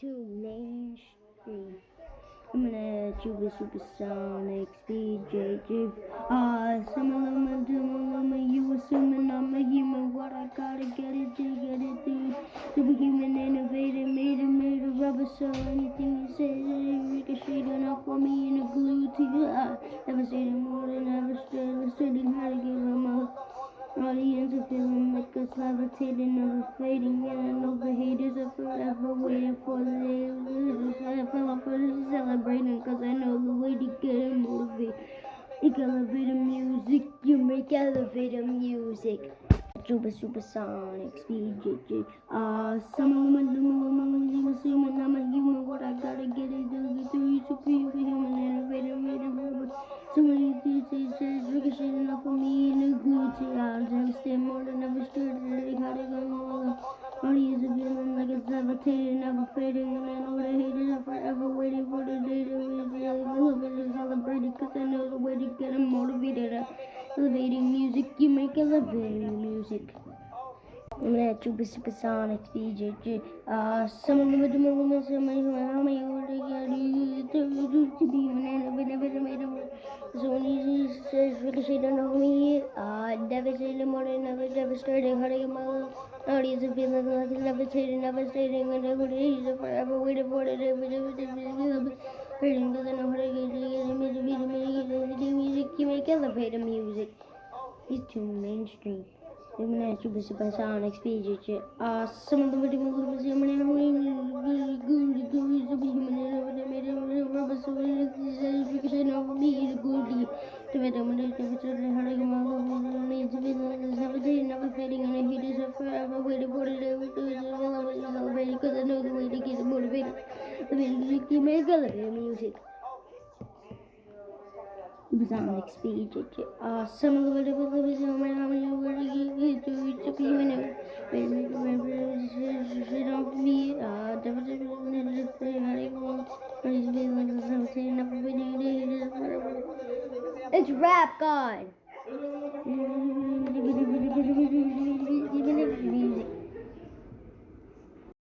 too mainstream. I'm gonna Juba Supersonic Speed JJ. Summa, you assuming I'm a human. What I gotta get it, dude. Superhuman, innovator, made a rubber, so anything you say, ricochet enough for me in a glue to you. Never say the more than ever studying how to give them up. Audience are feeling like us levitating, never fading, and I know the haters are forever waiting for the day. I fell off for this celebrating, cause I know the way to get it motivated. Make elevator music, you make elevator music. Juba Supersonic Speed JJ. Some I'm assuming I'm a human. What I gotta get it to through superhuman innovator, made a rubber. So many things ricocheting off of me in a good chance. I'm still more than ever stirred. How to go on. Audience are feeling like it's levitating, never fading, and I know the haters are forever waiting for the day to be celebrated, cause I know the way to get them motivated. Elevating music, you make elevating music. I'm gonna Juba Supersonic DJ. Some of them are some how many to be an so when he says ricochet on me, devastating more than ever devastating, hurting my audience and feeling like levitating, and everybody's forever waiting for the day, hurting because I know how to get music, you make elevator music. He's too mainstream. I'm gonna Juba Supersonic Speed JJ. Some of the video movies I'm gonna ricochet over me, good. Never fading, and I hate it forever. Waiting for the day we do it, celebrating because I know the way to get it motivated. The music you make elevator music. Supersonic Speed JJ. Some of the video movies I'm gonna to be in it. Shit off me. It's Rap God. Music.